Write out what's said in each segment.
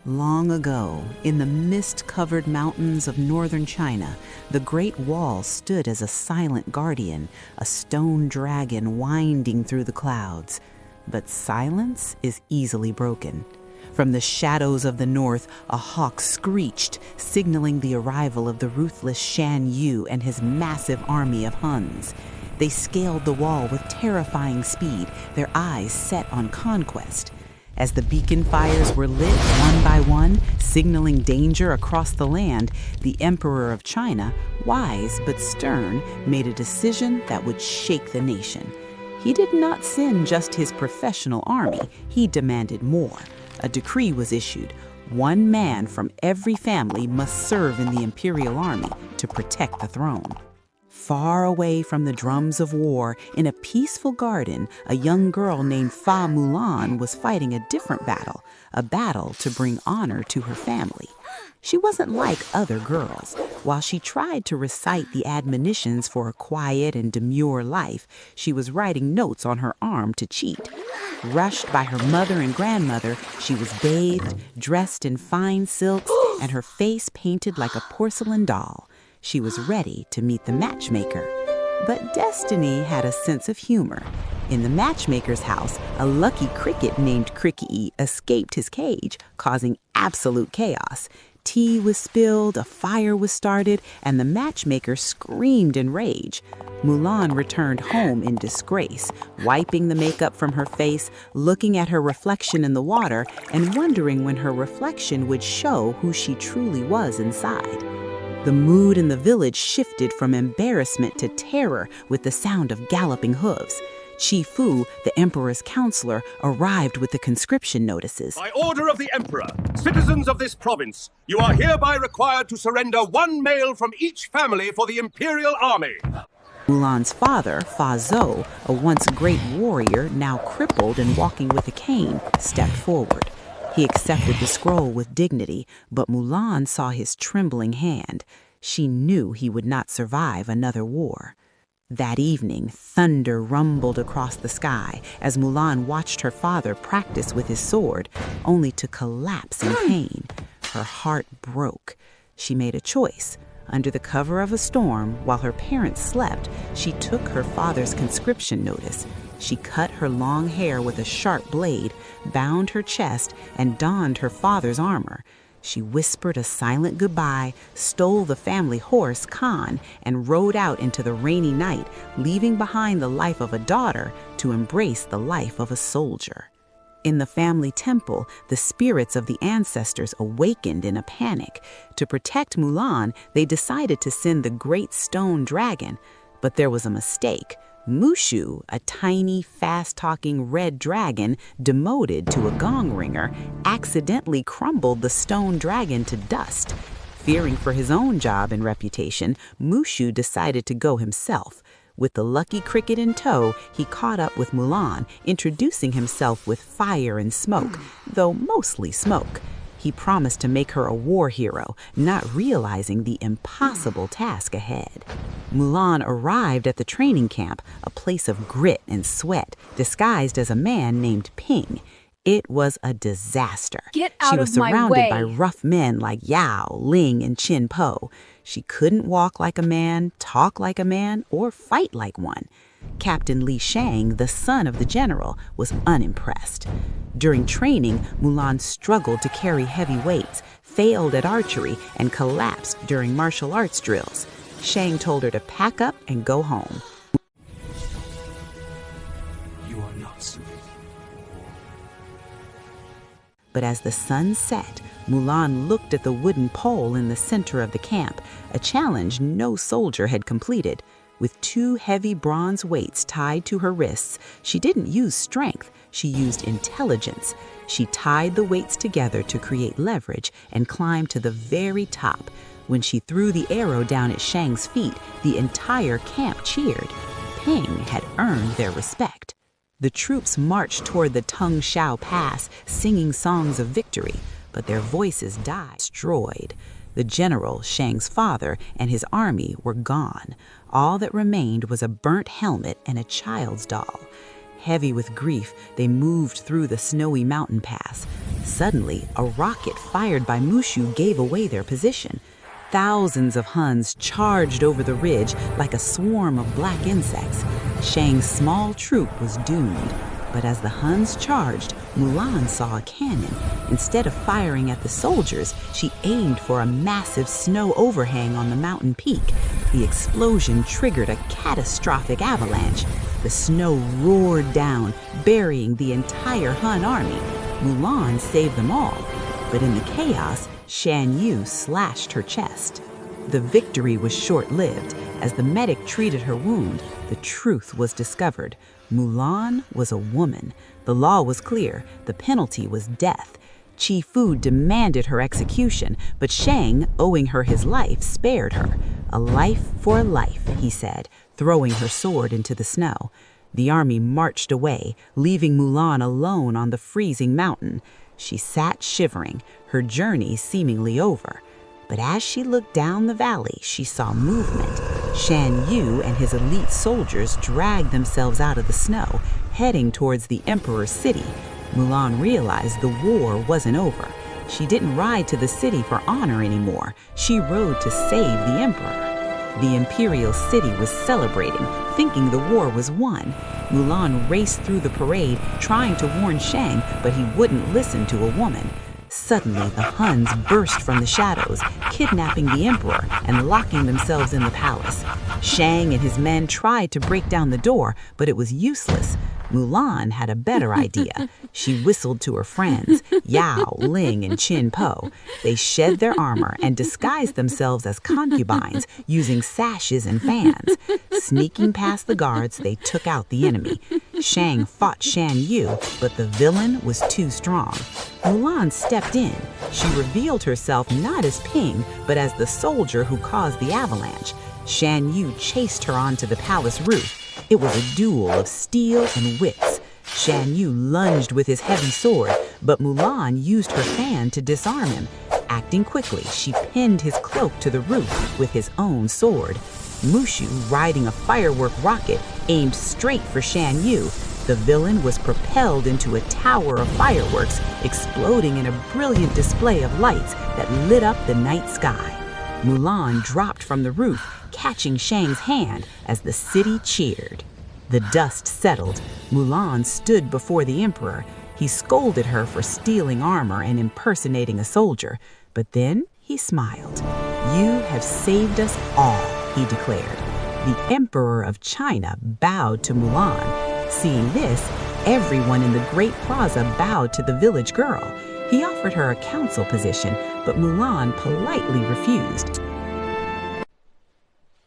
Long ago, in the mist-covered mountains of northern China, the Great Wall stood as a silent guardian, a stone dragon winding through the clouds. But silence is easily broken. From the shadows of the north, a hawk screeched, signaling the arrival of the ruthless Shan Yu and his massive army of Huns. They scaled the wall with terrifying speed, their eyes set on conquest. As the beacon fires were lit one by one, signaling danger across the land, the Emperor of China, wise but stern, made a decision that would shake the nation. He did not send just his professional army, he demanded more. A decree was issued. One man from every family must serve in the imperial army to protect the throne. Far away from the drums of war, in a peaceful garden, a young girl named Mulan was fighting a different battle, a battle to bring honor to her family. She wasn't like other girls. While she tried to recite the admonitions for a quiet and demure life, she was writing notes on her arm to cheat. Rushed by her mother and grandmother, she was bathed, dressed in fine silks, and her face painted like a porcelain doll. She was ready to meet the matchmaker. But destiny had a sense of humor. In the matchmaker's house, a lucky cricket named Cricky escaped his cage, causing absolute chaos. Tea was spilled, a fire was started, and the matchmaker screamed in rage. Mulan returned home in disgrace, wiping the makeup from her face, looking at her reflection in the water, and wondering when her reflection would show who she truly was inside. The mood in the village shifted from embarrassment to terror with the sound of galloping hooves. Chi Fu, the emperor's counselor, arrived with the conscription notices. By order of the emperor, citizens of this province, you are hereby required to surrender one male from each family for the imperial army. Mulan's father, Fa Zhou, a once great warrior, now crippled and walking with a cane, stepped forward. He accepted the scroll with dignity, but Mulan saw his trembling hand. She knew he would not survive another war. That evening, thunder rumbled across the sky as Mulan watched her father practice with his sword, only to collapse in pain. Her heart broke. She made a choice. Under the cover of a storm, while her parents slept, she took her father's conscription notice. She cut her long hair with a sharp blade, bound her chest, and donned her father's armor. She whispered a silent goodbye, stole the family horse, Khan, and rode out into the rainy night, leaving behind the life of a daughter to embrace the life of a soldier. In the family temple, the spirits of the ancestors awakened in a panic. To protect Mulan, they decided to send the great stone dragon, but there was a mistake. Mushu, a tiny, fast-talking red dragon demoted to a gong ringer, accidentally crumbled the stone dragon to dust. Fearing for his own job and reputation, Mushu decided to go himself. With the lucky cricket in tow, he caught up with Mulan, introducing himself with fire and smoke, though mostly smoke. He promised to make her a war hero, not realizing the impossible task ahead. Mulan arrived at the training camp, a place of grit and sweat, disguised as a man named Ping. It was a disaster. Get out She was of my surrounded way. by rough men like Yao, Ling, and Qin Po. She couldn't walk like a man, talk like a man, or fight like one. Captain Li Shang, the son of the general, was unimpressed. During training, Mulan struggled to carry heavy weights, failed at archery, and collapsed during martial arts drills. Shang told her to pack up and go home. You are not suited. But as the sun set, Mulan looked at the wooden pole in the center of the camp, a challenge no soldier had completed. With 2 heavy bronze weights tied to her wrists, she didn't use strength, she used intelligence. She tied the weights together to create leverage and climbed to the very top. When she threw the arrow down at Shang's feet, the entire camp cheered. Ping had earned their respect. The troops marched toward the Tung Shao Pass, singing songs of victory, but their voices died, destroyed. The general, Shang's father, and his army were gone. All that remained was a burnt helmet and a child's doll. Heavy with grief, they moved through the snowy mountain pass. Suddenly, a rocket fired by Mushu gave away their position. Thousands of Huns charged over the ridge like a swarm of black insects. Shang's small troop was doomed. But as the Huns charged, Mulan saw a cannon. Instead of firing at the soldiers, she aimed for a massive snow overhang on the mountain peak. The explosion triggered a catastrophic avalanche. The snow roared down, burying the entire Hun army. Mulan saved them all, but in the chaos, Shan Yu slashed her chest. The victory was short-lived. As the medic treated her wound, the truth was discovered. Mulan was a woman. The law was clear. The penalty was death. Chi Fu demanded her execution, but Shang, owing her his life, spared her. "A life for a life," he said, throwing her sword into the snow. The army marched away, leaving Mulan alone on the freezing mountain. She sat shivering, her journey seemingly over. But as she looked down the valley, she saw movement. Shan Yu and his elite soldiers dragged themselves out of the snow, heading towards the emperor's city. Mulan realized the war wasn't over. She didn't ride to the city for honor anymore. She rode to save the emperor. The imperial city was celebrating, thinking the war was won. Mulan raced through the parade, trying to warn Shang, but he wouldn't listen to a woman. Suddenly, the Huns burst from the shadows, kidnapping the emperor and locking themselves in the palace. Shang and his men tried to break down the door, but it was useless. Mulan had a better idea. She whistled to her friends, Yao, Ling, and Qin Po. They shed their armor and disguised themselves as concubines, using sashes and fans. Sneaking past the guards, they took out the enemy. Shang fought Shan Yu, but the villain was too strong. Mulan stepped in. She revealed herself not as Ping, but as the soldier who caused the avalanche. Shan Yu chased her onto the palace roof. It was a duel of steel and wits. Shan Yu lunged with his heavy sword, but Mulan used her fan to disarm him. Acting quickly, she pinned his cloak to the roof with his own sword. Mushu, riding a firework rocket, aimed straight for Shan Yu. The villain was propelled into a tower of fireworks, exploding in a brilliant display of lights that lit up the night sky. Mulan dropped from the roof, catching Shang's hand as the city cheered. The dust settled. Mulan stood before the emperor. He scolded her for stealing armor and impersonating a soldier, but then he smiled. "You have saved us all," he declared. The emperor of China bowed to Mulan. Seeing this, everyone in the great plaza bowed to the village girl. He offered her a council position, but Mulan politely refused.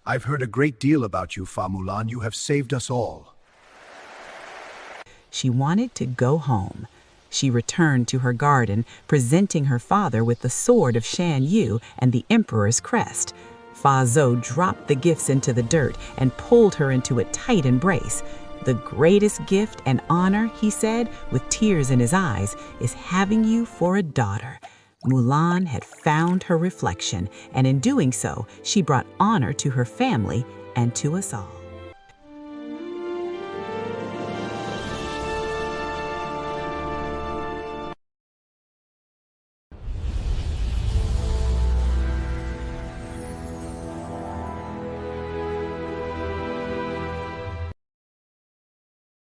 "I've heard a great deal about you, Fa Mulan. You have saved us all." She wanted to go home. She returned to her garden, presenting her father with the sword of Shan Yu and the emperor's crest. Fa Zhou dropped the gifts into the dirt and pulled her into a tight embrace. "The greatest gift and honor," he said, with tears in his eyes, "is having you for a daughter." Mulan had found her reflection, and in doing so, she brought honor to her family and to us all.